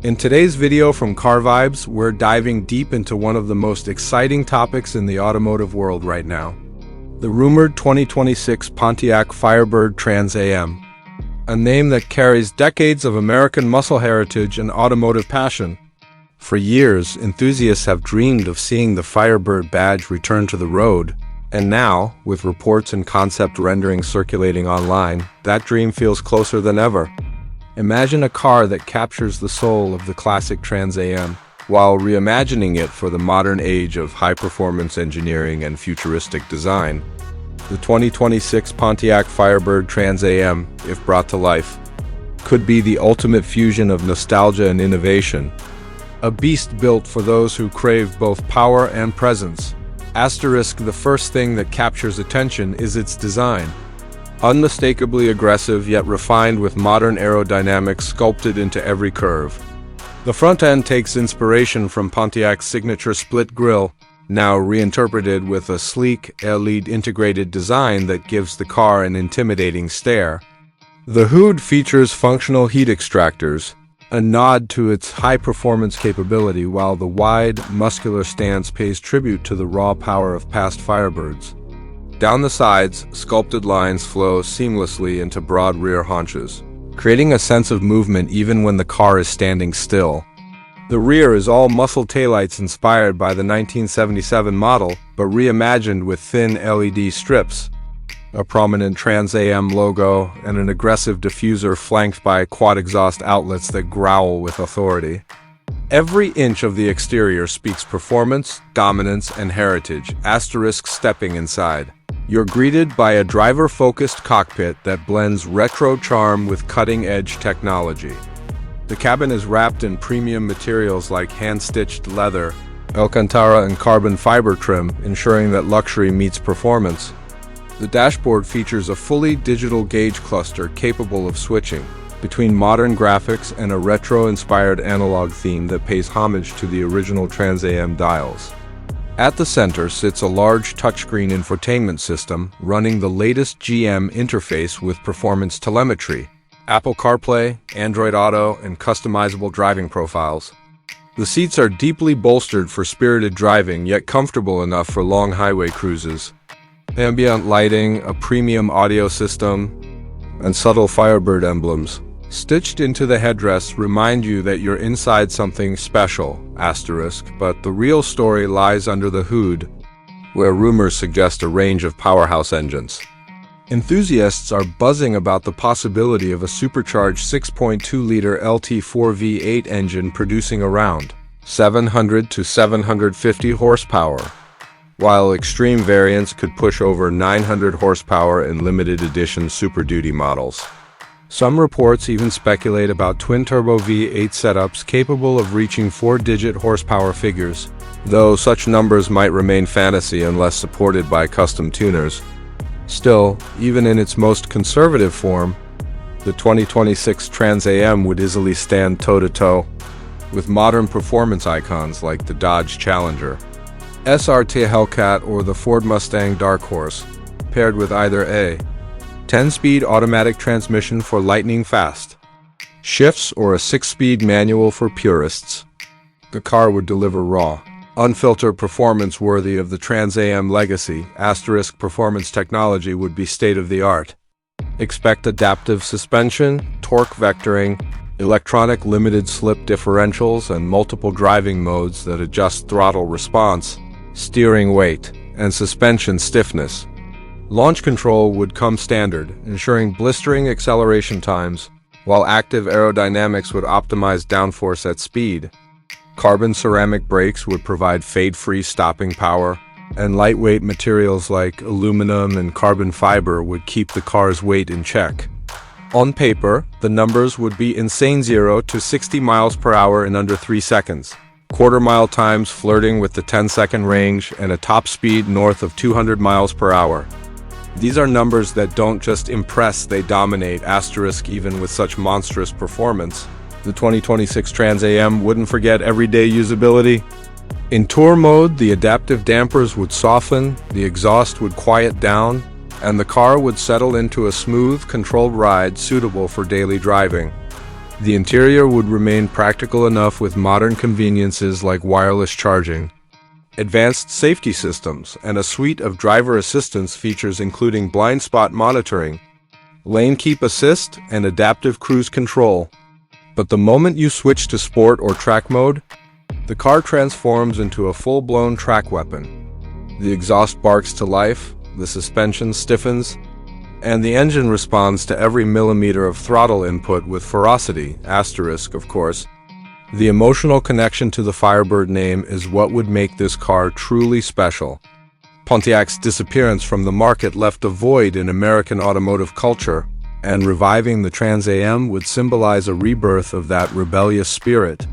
In today's video from Car Vibes, we're diving deep into one of the most exciting topics in the automotive world right now. The rumored 2026 Pontiac Firebird Trans AM. A name that carries decades of American muscle heritage and automotive passion. For years, enthusiasts have dreamed of seeing the Firebird badge return to the road. And now, with reports and concept renderings circulating online, that dream feels closer than ever. Imagine a car that captures the soul of the classic Trans AM, while reimagining it for the modern age of high-performance engineering and futuristic design. The 2026 Pontiac Firebird Trans AM, if brought to life, could be the ultimate fusion of nostalgia and innovation. A beast built for those who crave both power and presence. Asterisk, the first thing that captures attention is its design. Unmistakably aggressive yet refined with modern aerodynamics sculpted into every curve. The front end takes inspiration from Pontiac's signature split grille, now reinterpreted with a sleek, LED integrated design that gives the car an intimidating stare. The hood features functional heat extractors, a nod to its high-performance capability, while the wide, muscular stance pays tribute to the raw power of past Firebirds. Down the sides, sculpted lines flow seamlessly into broad rear haunches, creating a sense of movement even when the car is standing still. The rear is all muscle taillights inspired by the 1977 model, but reimagined with thin LED strips, a prominent Trans AM logo, and an aggressive diffuser flanked by quad exhaust outlets that growl with authority. Every inch of the exterior speaks performance, dominance, and heritage, asterisk stepping inside. You're greeted by a driver-focused cockpit that blends retro charm with cutting-edge technology. The cabin is wrapped in premium materials like hand-stitched leather, Alcantara and carbon fiber trim, ensuring that luxury meets performance. The dashboard features a fully digital gauge cluster capable of switching between modern graphics and a retro-inspired analog theme that pays homage to the original Trans AM dials. At the center sits a large touchscreen infotainment system running the latest GM interface with performance telemetry, Apple CarPlay, Android Auto, and customizable driving profiles. The seats are deeply bolstered for spirited driving, yet comfortable enough for long highway cruises. Ambient lighting, a premium audio system, and subtle Firebird emblems stitched into the headrest remind you that you're inside something special, asterisk, but the real story lies under the hood, where rumors suggest a range of powerhouse engines. Enthusiasts are buzzing about the possibility of a supercharged 6.2-liter LT4 V8 engine producing around 700 to 750 horsepower, while extreme variants could push over 900 horsepower in limited edition Super Duty models. Some reports even speculate about twin-turbo V8 setups capable of reaching 4-digit horsepower figures, though such numbers might remain fantasy unless supported by custom tuners. Still, even in its most conservative form, the 2026 Trans AM would easily stand toe-to-toe with modern performance icons like the Dodge Challenger, SRT Hellcat, or the Ford Mustang Dark Horse, paired with either a 10-speed automatic transmission for lightning fast shifts or a 6-speed manual for purists. The car would deliver raw, unfiltered performance worthy of the Trans AM legacy, asterisk performance technology would be state-of-the-art. Expect adaptive suspension, torque vectoring, electronic limited slip differentials, and multiple driving modes that adjust throttle response, steering weight, and suspension stiffness. Launch control would come standard, ensuring blistering acceleration times, while active aerodynamics would optimize downforce at speed. Carbon ceramic brakes would provide fade-free stopping power, and lightweight materials like aluminum and carbon fiber would keep the car's weight in check. On paper, the numbers would be insane 0 to 60 miles per hour in under 3 seconds. Quarter-mile times flirting with the 10-second range, and a top speed north of 200 miles per hour. These are numbers that don't just impress, they dominate, asterisk even with such monstrous performance. The 2026 Trans AM wouldn't forget everyday usability. In tour mode, the adaptive dampers would soften, the exhaust would quiet down, and the car would settle into a smooth, controlled ride suitable for daily driving. The interior would remain practical enough with modern conveniences like wireless charging, advanced safety systems, and a suite of driver assistance features including blind spot monitoring, lane keep assist, and adaptive cruise control. But the moment you switch to sport or track mode, the car transforms into a full-blown track weapon. The exhaust barks to life, the suspension stiffens, and the engine responds to every millimeter of throttle input with ferocity, of course. The emotional connection to the Firebird name is what would make this car truly special. Pontiac's disappearance from the market left a void in American automotive culture, and reviving the Trans AM would symbolize a rebirth of that rebellious spirit.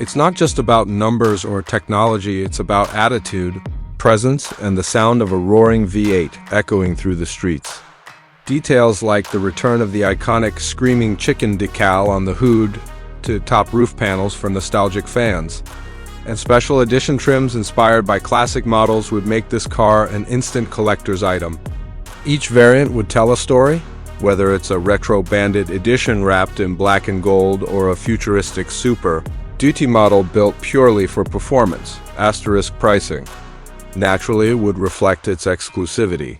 It's not just about numbers or technology, it's about attitude, presence, and the sound of a roaring V8 echoing through the streets. Details like the return of the iconic screaming chicken decal on the hood to top roof panels for nostalgic fans, and special edition trims inspired by classic models would make this car an instant collector's item. Each variant would tell a story, whether it's a retro Bandit edition wrapped in black and gold or a futuristic Super Duty model built purely for performance, pricing. Naturally, it would reflect its exclusivity.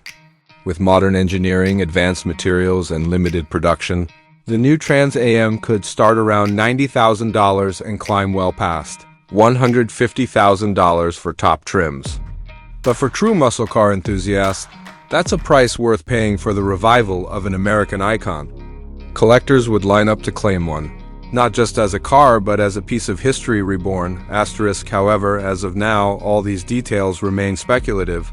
With modern engineering, advanced materials, and limited production, the new Trans AM could start around $90,000 and climb well past $150,000 for top trims. But for true muscle car enthusiasts, that's a price worth paying for the revival of an American icon. Collectors would line up to claim one, not just as a car, but as a piece of history reborn. However, as of now, all these details remain speculative.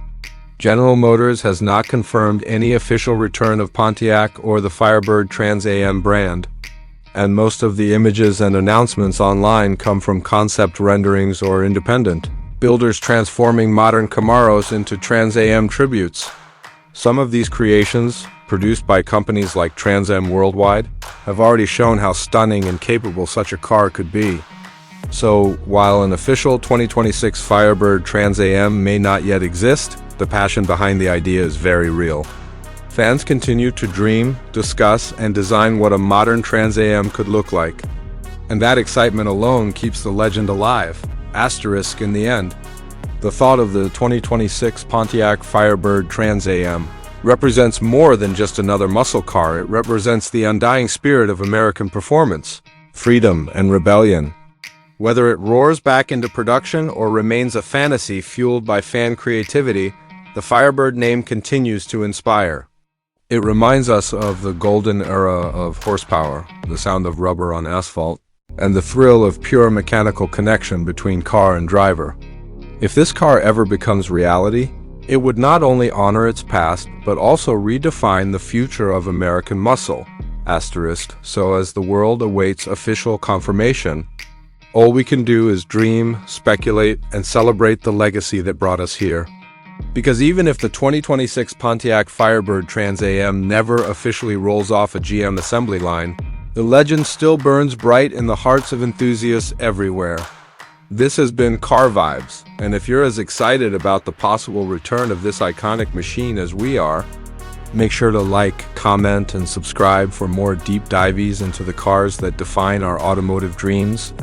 General Motors has not confirmed any official return of Pontiac or the Firebird Trans AM brand, and most of the images and announcements online come from concept renderings or independent builders transforming modern Camaros into Trans AM tributes. Some of these creations, produced by companies like Trans Am Worldwide, have already shown how stunning and capable such a car could be. So, while an official 2026 Firebird Trans AM may not yet exist, the passion behind the idea is very real. Fans continue to dream, discuss, and design what a modern Trans AM could look like. And that excitement alone keeps the legend alive, in the end. The thought of the 2026 Pontiac Firebird Trans AM represents more than just another muscle car. It represents the undying spirit of American performance, freedom, and rebellion. Whether it roars back into production or remains a fantasy fueled by fan creativity, the Firebird name continues to inspire. It reminds us of the golden era of horsepower, the sound of rubber on asphalt, and the thrill of pure mechanical connection between car and driver. If this car ever becomes reality, it would not only honor its past, but also redefine the future of American muscle, so as the world awaits official confirmation, all we can do is dream, speculate, and celebrate the legacy that brought us here. Because even if the 2026 Pontiac Firebird Trans AM never officially rolls off a GM assembly line, the legend still burns bright in the hearts of enthusiasts everywhere. This has been Car Vibes, and if you're as excited about the possible return of this iconic machine as we are, make sure to like, comment, and subscribe for more deep dives into the cars that define our automotive dreams,